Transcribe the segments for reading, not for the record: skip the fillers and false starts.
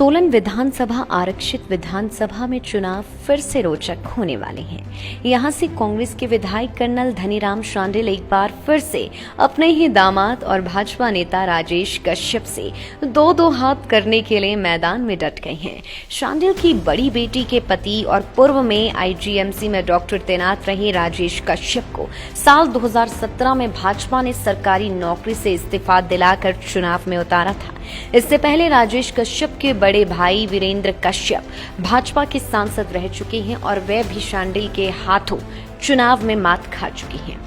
सोलन विधानसभा आरक्षित विधानसभा में चुनाव फिर से रोचक होने वाले हैं। यहां से कांग्रेस के विधायक कर्नल धनीराम शांडिल एक बार फिर से अपने ही दामाद और भाजपा नेता राजेश कश्यप से दो हाथ करने के लिए मैदान में डट गए हैं। शांडिल की बड़ी बेटी के पति और पूर्व में आईजीएमसी में डॉक्टर तैनात रहे राजेश कश्यप को साल 2017 में भाजपा ने सरकारी नौकरी से इस्तीफा दिलाकर चुनाव में उतारा था। इससे पहले राजेश कश्यप के बड़े भाई वीरेंद्र कश्यप भाजपा के सांसद रह चुके हैं और वे भी शांडिल के हाथों चुनाव में मात खा चुकी हैं।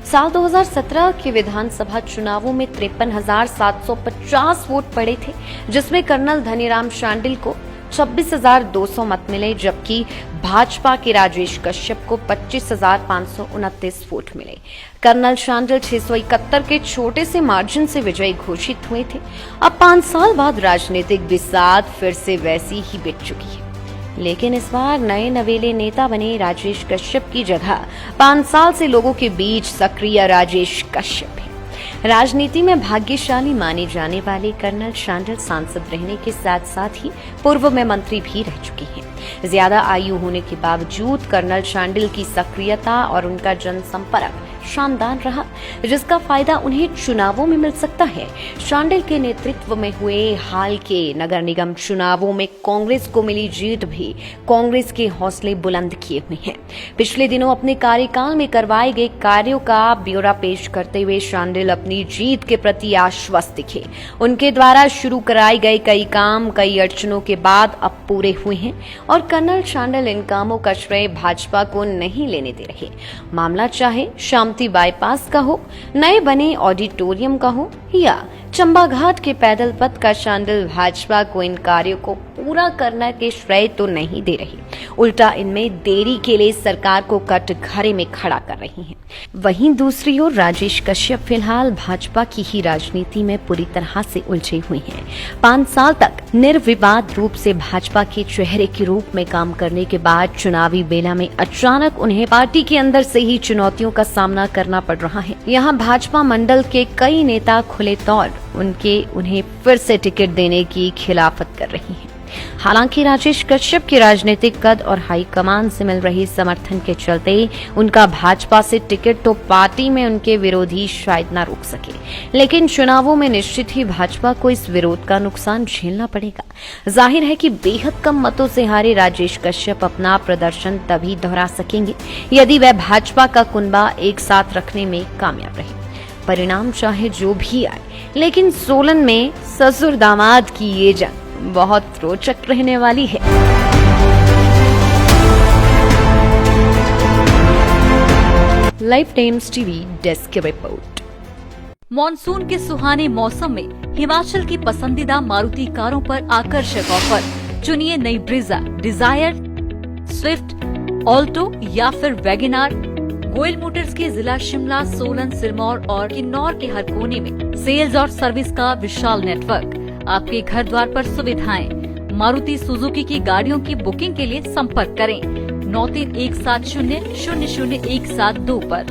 साल 2017 के विधानसभा चुनावों में 53,750 वोट पड़े थे, जिसमें कर्नल धनीराम शांडिल को 26,200 मत मिले, जबकि भाजपा के राजेश कश्यप को 25,529 वोट मिले। कर्नल शांडिल 671 के छोटे से मार्जिन से विजयी घोषित हुए थे। अब 5 साल बाद राजनीतिक बिसात फिर से वैसी ही बिक चुकी है, लेकिन इस बार नए नवेले नेता बने राजेश कश्यप की जगह 5 साल से लोगों के बीच सक्रिय राजेश कश्यप है। राजनीति में भाग्यशाली माने जाने वाले कर्नल शांडिल सांसद रहने के साथ साथ ही पूर्व में मंत्री भी रह चुके हैं। ज्यादा आयु होने के बावजूद कर्नल शांडिल की सक्रियता और उनका जनसंपर्क शानदार रहा, जिसका फायदा उन्हें चुनावों में मिल सकता है। शांडिल के नेतृत्व में हुए हाल के नगर निगम चुनावों में कांग्रेस को मिली जीत भी कांग्रेस के हौसले बुलंद किए हुए हैं। पिछले दिनों अपने कार्यकाल में करवाए गए कार्यों का ब्यौरा पेश करते हुए शांडिल अपनी जीत के प्रति आश्वस्त दिखे। उनके द्वारा शुरू कराए गए कई काम कई अड़चनों के बाद अब पूरे हुए हैं और कर्नल शांडिल इन कामों का श्रेय भाजपा को नहीं लेने दे रहे। मामला चाहे शामती बाईपास का हो, नए बने ऑडिटोरियम का हो या चंबा घाट के पैदल पथ का, शांडिल भाजपा को इन कार्यों को पूरा करने के श्रेय तो नहीं दे रही, उल्टा इनमें देरी के लिए सरकार को कटघरे में खड़ा कर रही हैं। वहीं दूसरी ओर राजेश कश्यप फिलहाल भाजपा की ही राजनीति में पूरी तरह से उलझे हुए हैं। 5 साल तक निर्विवाद रूप से भाजपा के चेहरे के रूप में काम करने के बाद चुनावी बेला में अचानक उन्हें पार्टी के अंदर से ही चुनौतियों का सामना करना पड़ रहा है। यहाँ भाजपा मंडल के कई नेता खुले तौर उन्हें फिर से टिकट देने की खिलाफत कर रही हैं। हालांकि राजेश कश्यप के राजनीतिक कद और हाईकमान से मिल रही समर्थन के चलते उनका भाजपा से टिकट तो पार्टी में उनके विरोधी शायद न रोक सके, लेकिन चुनावों में निश्चित ही भाजपा को इस विरोध का नुकसान झेलना पड़ेगा। जाहिर है कि बेहद कम मतों से हारे राजेश कश्यप अपना प्रदर्शन तभी दोहरा सकेंगे यदि वह भाजपा का कुनबा एक साथ रखने में कामयाब रहे। परिणाम चाहे जो भी आए, लेकिन सोलन में ससुर दामाद की ये जंग बहुत रोचक रहने वाली है। Live times TV desk report. Monsoon के सुहाने मौसम में हिमाचल की पसंदीदा मारुति कारों पर आकर्षक ऑफर। चुनिए नई ब्रीजा, डिजायर, स्विफ्ट, ऑल्टो या फिर वैगनार। गोयल मोटर्स के जिला शिमला, सोलन, सिरमौर और किन्नौर के हर कोने में सेल्स और सर्विस का विशाल नेटवर्क। आपके घर द्वार पर सुविधाएं। मारुति सुजुकी की गाड़ियों की बुकिंग के लिए संपर्क करें 9317000172 पर।